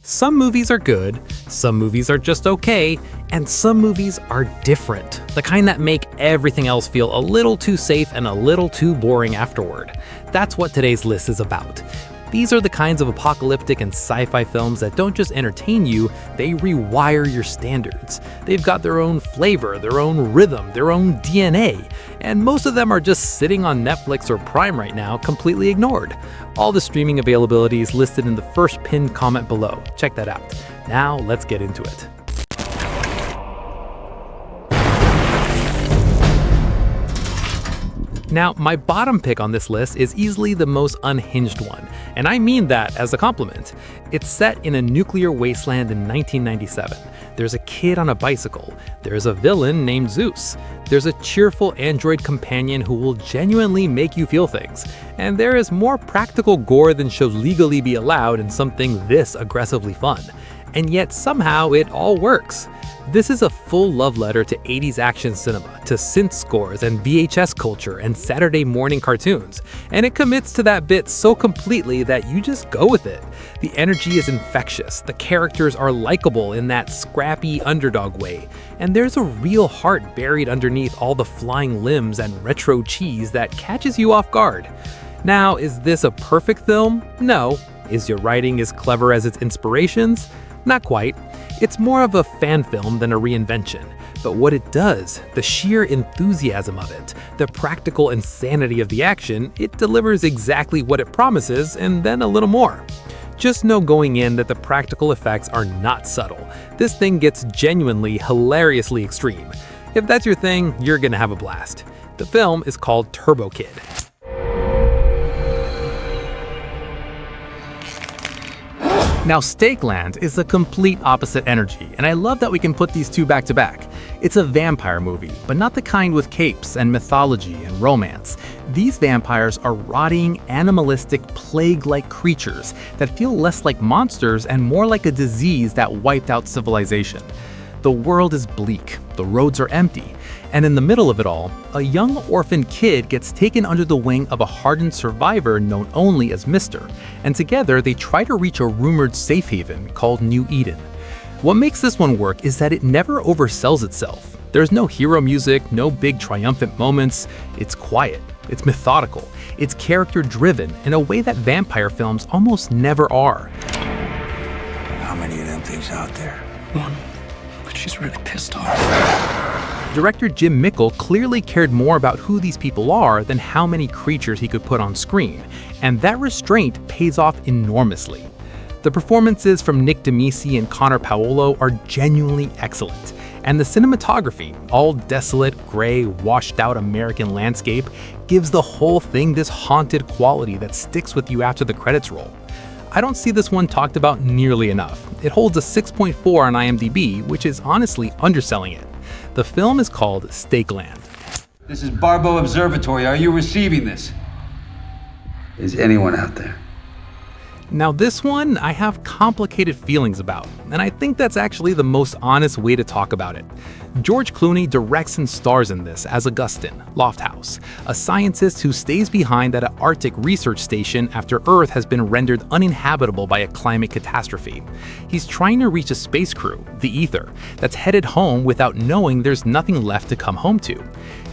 Some movies are good, some movies are just okay, and some movies are different. The kind that make everything else feel a little too safe and a little too boring afterward. That's what today's list is about. These are the kinds of apocalyptic and sci-fi films that don't just entertain you, they rewire your standards. They've got their own flavor, their own rhythm, their own DNA, and most of them are just sitting on Netflix or Prime right now, completely ignored. All the streaming availability is listed in the first pinned comment below. Check that out. Now let's get into it. Now, my bottom pick on this list is easily the most unhinged one, and I mean that as a compliment. It's set in a nuclear wasteland in 1997. There's a kid on a bicycle. There's a villain named Zeus. There's a cheerful android companion who will genuinely make you feel things. And there is more practical gore than should legally be allowed in something this aggressively fun. And yet somehow it all works. This is a full love letter to 80s action cinema, to synth scores and VHS culture and Saturday morning cartoons, and it commits to that bit so completely that you just go with it. The energy is infectious, the characters are likable in that scrappy underdog way, and there's a real heart buried underneath all the flying limbs and retro cheese that catches you off guard. Now, is this a perfect film? No. Is your writing as clever as its inspirations? Not quite. It's more of a fan film than a reinvention. But what it does, the sheer enthusiasm of it, the practical insanity of the action, it delivers exactly what it promises and then a little more. Just know going in that the practical effects are not subtle. This thing gets genuinely, hilariously extreme. If that's your thing, you're gonna have a blast. The film is called Turbo Kid. Now, Stakeland is the complete opposite energy, and I love that we can put these two back to back. It's a vampire movie, but not the kind with capes and mythology and romance. These vampires are rotting, animalistic, plague-like creatures that feel less like monsters and more like a disease that wiped out civilization. The world is bleak, the roads are empty, and in the middle of it all, a young orphan kid gets taken under the wing of a hardened survivor known only as Mister, and together they try to reach a rumored safe haven called New Eden. What makes this one work is that it never oversells itself. There's no hero music, no big triumphant moments. It's quiet, it's methodical, it's character-driven in a way that vampire films almost never are. How many of them things out there? One. But she's really pissed off. Director Jim Mickle clearly cared more about who these people are than how many creatures he could put on screen, and that restraint pays off enormously. The performances from Nick DeMisi and Connor Paolo are genuinely excellent, and the cinematography, all desolate, gray, washed-out American landscape, gives the whole thing this haunted quality that sticks with you after the credits roll. I don't see this one talked about nearly enough. It holds a 6.4 on IMDb, which is honestly underselling it. The film is called Stakeland. This is Barbo Observatory. Are you receiving this? Is anyone out there? Now this one I have complicated feelings about, and I think that's actually the most honest way to talk about it. George Clooney directs and stars in this as Augustine Lofthouse, a scientist who stays behind at an Arctic research station after Earth has been rendered uninhabitable by a climate catastrophe. He's trying to reach a space crew, the Ether, that's headed home without knowing there's nothing left to come home to.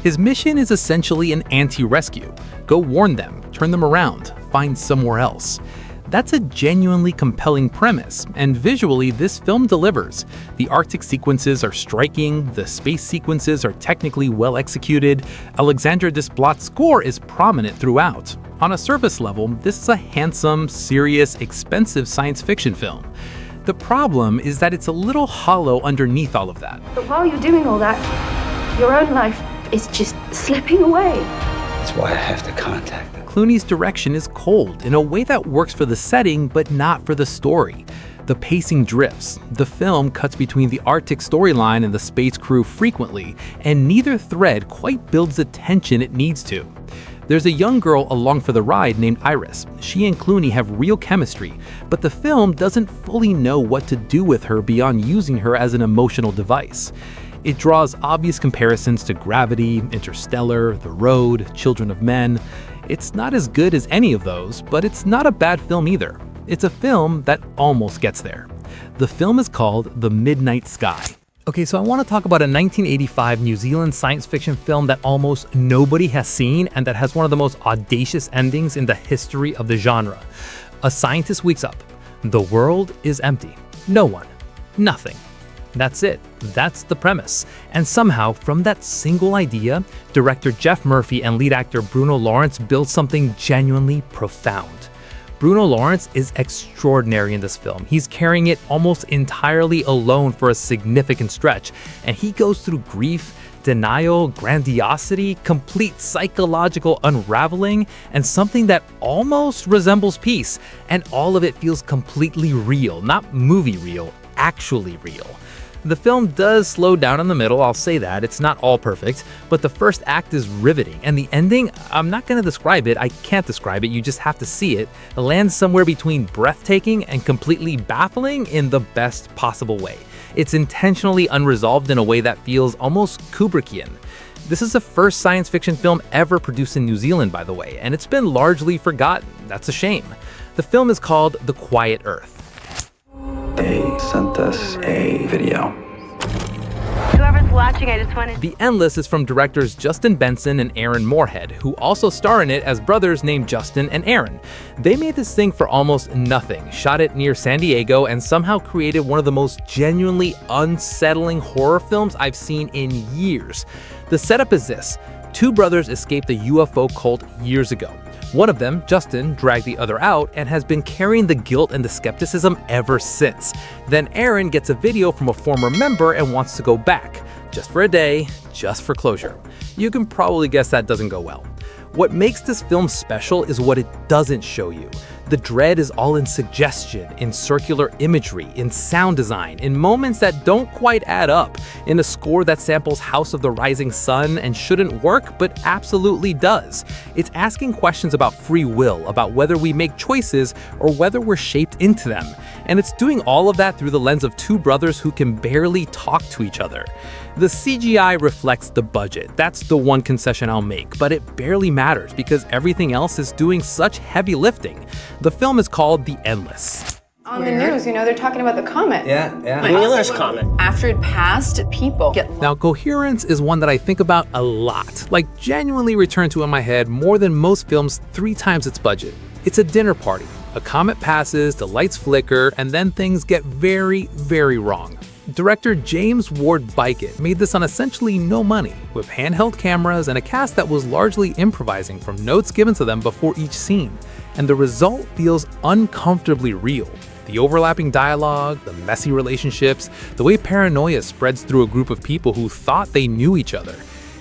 His mission is essentially an anti-rescue. Go warn them, turn them around, find somewhere else. That's a genuinely compelling premise, and visually this film delivers. The Arctic sequences are striking, the space sequences are technically well executed, Alexandre Desplat's score is prominent throughout. On a surface level, this is a handsome, serious, expensive science fiction film. The problem is that it's a little hollow underneath all of that. But while you're doing all that, your own life is just slipping away. That's why I have to contact them. Clooney's direction is cold in a way that works for the setting but not for the story. The pacing drifts. The film cuts between the Arctic storyline and the space crew frequently, and neither thread quite builds the tension it needs to. There's a young girl along for the ride named Iris. She and Clooney have real chemistry, but the film doesn't fully know what to do with her beyond using her as an emotional device. It draws obvious comparisons to Gravity, Interstellar, The Road, Children of Men. It's not as good as any of those, but it's not a bad film either. It's a film that almost gets there. The film is called The Midnight Sky. Okay, so I want to talk about a 1985 New Zealand science fiction film that almost nobody has seen and that has one of the most audacious endings in the history of the genre. A scientist wakes up. The world is empty. No one. Nothing. That's it. That's the premise. And somehow, from that single idea, director Jeff Murphy and lead actor Bruno Lawrence build something genuinely profound. Bruno Lawrence is extraordinary in this film. He's carrying it almost entirely alone for a significant stretch, and he goes through grief, denial, grandiosity, complete psychological unraveling, and something that almost resembles peace, and all of it feels completely real, not movie real, actually real. The film does slow down in the middle, I'll say that. It's not all perfect, but the first act is riveting, and the ending, I'm not going to describe it, I can't describe it, you just have to see it. It lands somewhere between breathtaking and completely baffling in the best possible way. It's intentionally unresolved in a way that feels almost Kubrickian. This is the first science fiction film ever produced in New Zealand, by the way, and it's been largely forgotten. That's a shame. The film is called The Quiet Earth. They sent us a video. Whoever's watching, I just wanted... The Endless is from directors Justin Benson and Aaron Moorhead, who also star in it as brothers named Justin and Aaron. They made this thing for almost nothing, shot it near San Diego, and somehow created one of the most genuinely unsettling horror films I've seen in years. The setup is this. Two brothers escaped a UFO cult years ago. One of them, Justin, dragged the other out and has been carrying the guilt and the skepticism ever since. Then Aaron gets a video from a former member and wants to go back. Just for a day, just for closure. You can probably guess that doesn't go well. What makes this film special is what it doesn't show you. The dread is all in suggestion, in circular imagery, in sound design, in moments that don't quite add up, in a score that samples House of the Rising Sun and shouldn't work, but absolutely does. It's asking questions about free will, about whether we make choices or whether we're shaped into them. And it's doing all of that through the lens of two brothers who can barely talk to each other. The CGI reflects the budget. That's the one concession I'll make, but it barely matters because everything else is doing such heavy lifting. The film is called The Endless. On the news, they're talking about the comet. Yeah. Wheeler's comet. After it passed, people get... Now, Coherence is one that I think about a lot, like genuinely return to in my head more than most films 3 times its budget. It's a dinner party. A comet passes, the lights flicker, and then things get very, very wrong. Director James Ward Bykett made this on essentially no money, with handheld cameras and a cast that was largely improvising from notes given to them before each scene, and the result feels uncomfortably real. The overlapping dialogue, the messy relationships, the way paranoia spreads through a group of people who thought they knew each other.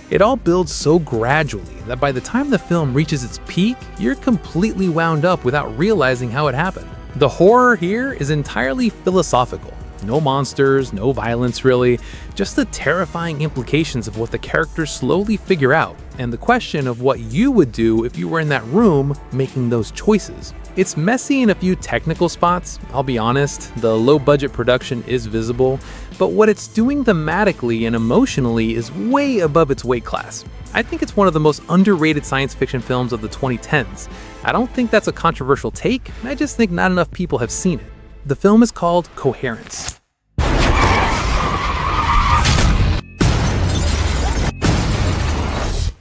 It all builds so gradually that by the time the film reaches its peak, you're completely wound up without realizing how it happened. The horror here is entirely philosophical. No monsters, no violence really, just the terrifying implications of what the characters slowly figure out, and the question of what you would do if you were in that room making those choices. It's messy in a few technical spots, I'll be honest, the low-budget production is visible, but what it's doing thematically and emotionally is way above its weight class. I think it's one of the most underrated science fiction films of the 2010s. I don't think that's a controversial take, I just think not enough people have seen it. The film is called Coherence.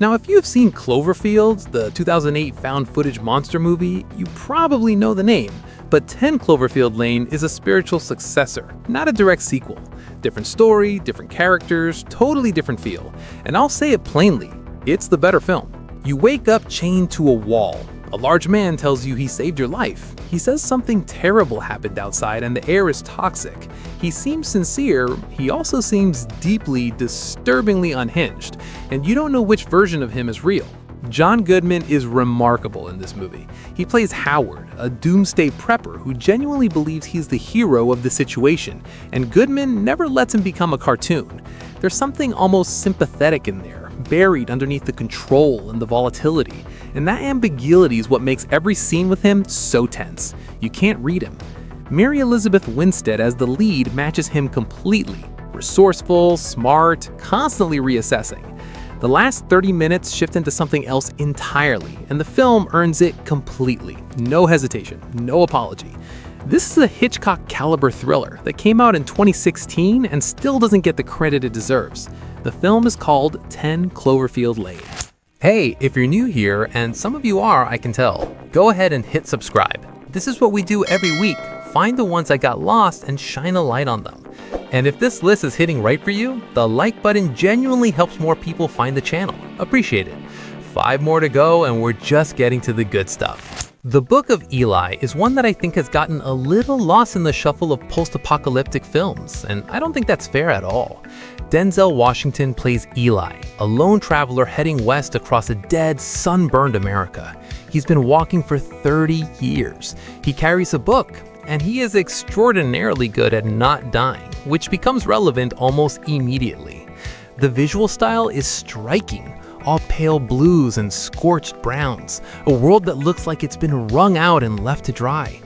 Now, if you've seen Cloverfield, the 2008 found footage monster movie, you probably know the name, but 10 Cloverfield Lane is a spiritual successor, not a direct sequel. Different story, different characters, totally different feel. And I'll say it plainly, it's the better film. You wake up chained to a wall. A large man tells you he saved your life. He says something terrible happened outside and the air is toxic. He seems sincere, he also seems deeply, disturbingly unhinged, and you don't know which version of him is real. John Goodman is remarkable in this movie. He plays Howard, a doomsday prepper who genuinely believes he's the hero of the situation, and Goodman never lets him become a cartoon. There's something almost sympathetic in there, buried underneath the control and the volatility, and that ambiguity is what makes every scene with him so tense. You can't read him. Mary Elizabeth Winstead as the lead matches him completely. Resourceful, smart, constantly reassessing. The last 30 minutes shift into something else entirely, and the film earns it completely. No hesitation, no apology. This is a Hitchcock-caliber thriller that came out in 2016 and still doesn't get the credit it deserves. The film is called 10 Cloverfield Lane. Hey, if you're new here, and some of you are, I can tell, go ahead and hit subscribe. This is what we do every week. Find the ones that got lost and shine a light on them. And if this list is hitting right for you, the like button genuinely helps more people find the channel. Appreciate it. 5 more to go and we're just getting to the good stuff. The Book of Eli is one that I think has gotten a little lost in the shuffle of post-apocalyptic films, and I don't think that's fair at all. Denzel Washington plays Eli, a lone traveler heading west across a dead, sunburned America. He's been walking for 30 years. He carries a book, and he is extraordinarily good at not dying, which becomes relevant almost immediately. The visual style is striking, all pale blues and scorched browns, a world that looks like it's been wrung out and left to dry.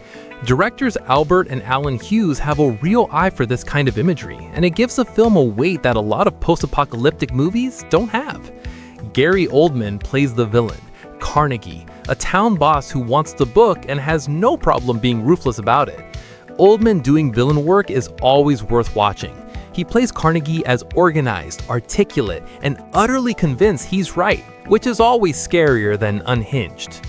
Directors Albert and Alan Hughes have a real eye for this kind of imagery, and it gives the film a weight that a lot of post-apocalyptic movies don't have. Gary Oldman plays the villain, Carnegie, a town boss who wants the book and has no problem being ruthless about it. Oldman doing villain work is always worth watching. He plays Carnegie as organized, articulate, and utterly convinced he's right, which is always scarier than unhinged.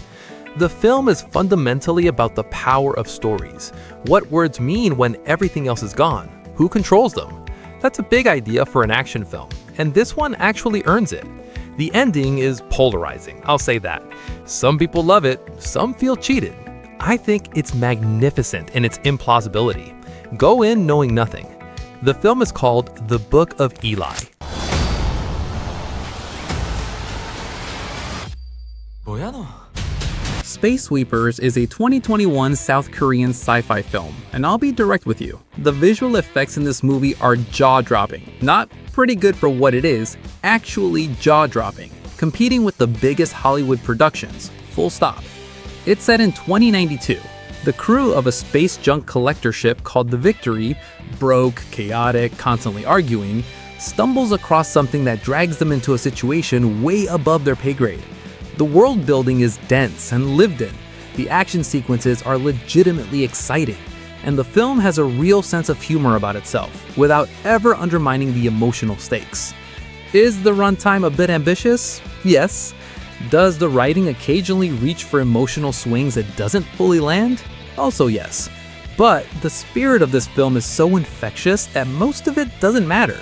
The film is fundamentally about the power of stories. What words mean when everything else is gone? Who controls them? That's a big idea for an action film, and this one actually earns it. The ending is polarizing, I'll say that. Some people love it, some feel cheated. I think it's magnificent in its implausibility. Go in knowing nothing. The film is called The Book of Eli. Space Sweepers is a 2021 South Korean sci-fi film, and I'll be direct with you. The visual effects in this movie are jaw-dropping. Not pretty good for what it is, actually jaw-dropping, competing with the biggest Hollywood productions, full stop. It's set in 2092. The crew of a space junk collector ship called the Victory, broke, chaotic, constantly arguing, stumbles across something that drags them into a situation way above their pay grade. The world building is dense and lived in. The action sequences are legitimately exciting, and the film has a real sense of humor about itself, without ever undermining the emotional stakes. Is the runtime a bit ambitious? Yes. Does the writing occasionally reach for emotional swings it doesn't fully land? Also yes. But the spirit of this film is so infectious that most of it doesn't matter.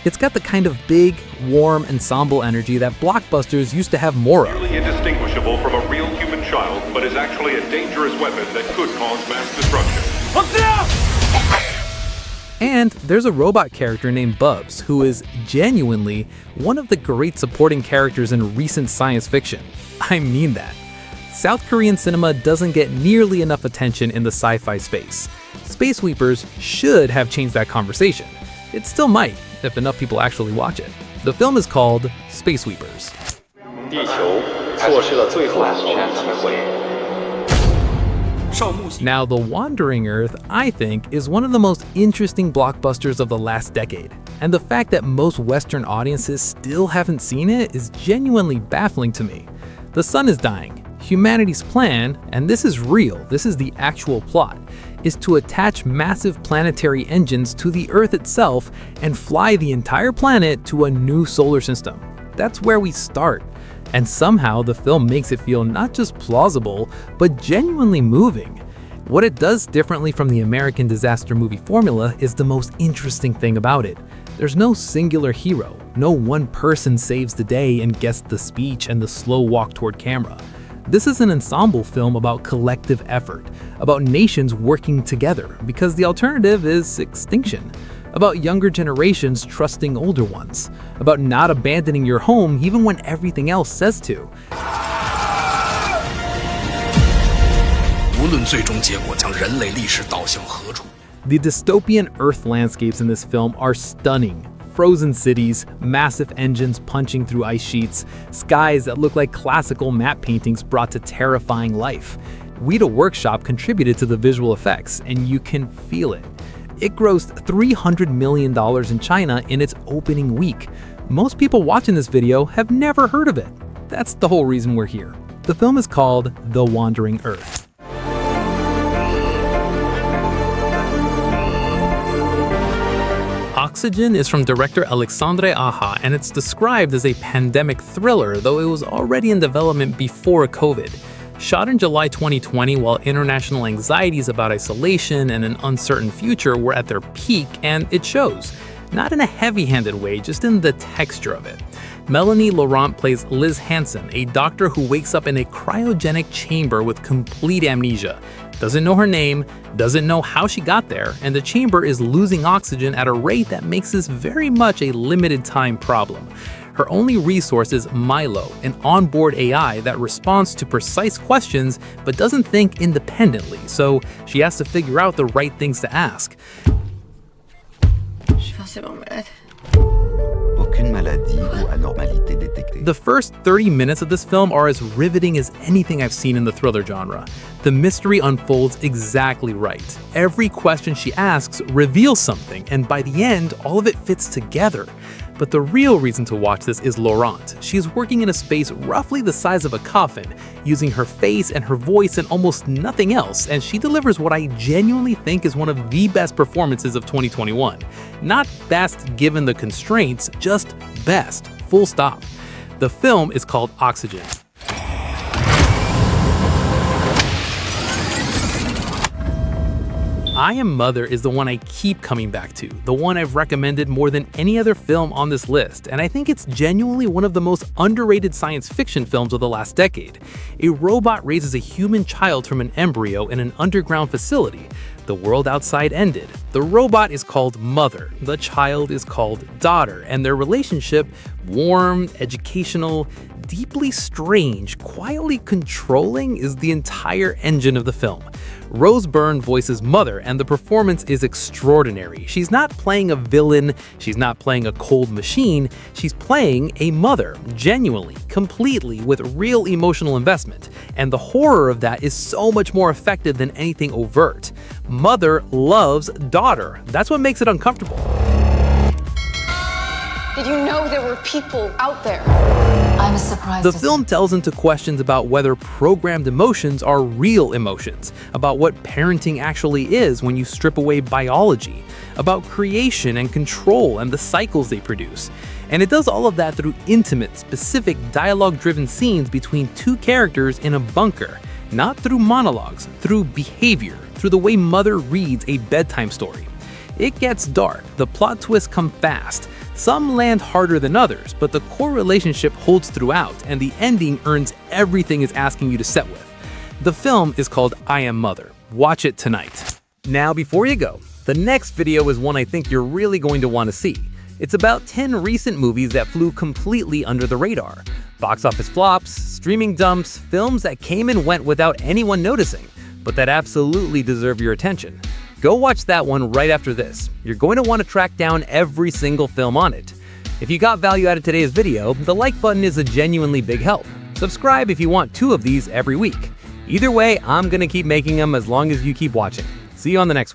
It's got the kind of big, warm ensemble energy that blockbusters used to have more of. Nearly indistinguishable from a real human child, but is actually a dangerous weapon that could cause mass destruction. And there's a robot character named Bubs, who is genuinely one of the great supporting characters in recent science fiction. I mean that. South Korean cinema doesn't get nearly enough attention in the sci-fi space. Space Sweepers should have changed that conversation. It still might, if enough people actually watch it. The film is called Space Sweepers. Now, The Wandering Earth, I think, is one of the most interesting blockbusters of the last decade. And the fact that most Western audiences still haven't seen it is genuinely baffling to me. The sun is dying. Humanity's plan, and this is real, this is the actual plot, is to attach massive planetary engines to the Earth itself and fly the entire planet to a new solar system. That's where we start. And somehow the film makes it feel not just plausible, but genuinely moving. What it does differently from the American disaster movie formula is the most interesting thing about it. There's no singular hero. No one person saves the day and gets the speech and the slow walk toward camera. This is an ensemble film about collective effort, about nations working together, because the alternative is extinction. About younger generations trusting older ones, about not abandoning your home even when everything else says to. The dystopian Earth landscapes in this film are stunning. Frozen cities, massive engines punching through ice sheets, skies that look like classical matte paintings brought to terrifying life. Weta Workshop contributed to the visual effects, and you can feel it. It grossed $300 million in China in its opening week. Most people watching this video have never heard of it. That's the whole reason we're here. The film is called The Wandering Earth. Oxygen is from director Alexandre Aja, and it's described as a pandemic thriller, though it was already in development before COVID. Shot in July 2020 while international anxieties about isolation and an uncertain future were at their peak, and it shows. Not in a heavy-handed way, just in the texture of it. Melanie Laurent plays Liz Hansen, a doctor who wakes up in a cryogenic chamber with complete amnesia. Doesn't know her name, doesn't know how she got there, and the chamber is losing oxygen at a rate that makes this very much a limited time problem. Her only resource is Milo, an onboard AI that responds to precise questions but doesn't think independently, so she has to figure out the right things to ask. Aucune maladie ou anormalité détectée. The first 30 minutes of this film are as riveting as anything I've seen in the thriller genre. The mystery unfolds exactly right. Every question she asks reveals something, and by the end, all of it fits together. But the real reason to watch this is Laurent. She is working in a space roughly the size of a coffin, using her face and her voice and almost nothing else, and she delivers what I genuinely think is one of the best performances of 2021. Not best given the constraints, just best, full stop. The film is called Oxygen. I Am Mother is the one I keep coming back to, the one I've recommended more than any other film on this list, and I think it's genuinely one of the most underrated science fiction films of the last decade. A robot raises a human child from an embryo in an underground facility. The world outside ended. The robot is called Mother, the child is called Daughter, and their relationship, warm, educational, deeply strange, quietly controlling, is the entire engine of the film. Rose Byrne voices Mother, and the performance is extraordinary. She's not playing a villain, she's not playing a cold machine, she's playing a mother, genuinely, completely, with real emotional investment. And the horror of that is so much more effective than anything overt. Mother loves Daughter. That's what makes it uncomfortable. Did you know there were people out there? I was surprised. The film delves into questions about whether programmed emotions are real emotions, about what parenting actually is when you strip away biology, about creation and control and the cycles they produce. And it does all of that through intimate, specific, dialogue-driven scenes between two characters in a bunker, not through monologues, through behavior, through the way Mother reads a bedtime story. It gets dark, the plot twists come fast. Some land harder than others, but the core relationship holds throughout, and the ending earns everything it's asking you to set with. The film is called I Am Mother. Watch it tonight. Now, before you go, the next video is one I think you're really going to want to see. It's about 10 recent movies that flew completely under the radar. Box office flops, streaming dumps, films that came and went without anyone noticing, but that absolutely deserve your attention. Go watch that one right after this. You're going to want to track down every single film on it. If you got value out of today's video, the like button is a genuinely big help. Subscribe if you want 2 of these every week. Either way, I'm going to keep making them as long as you keep watching. See you on the next one.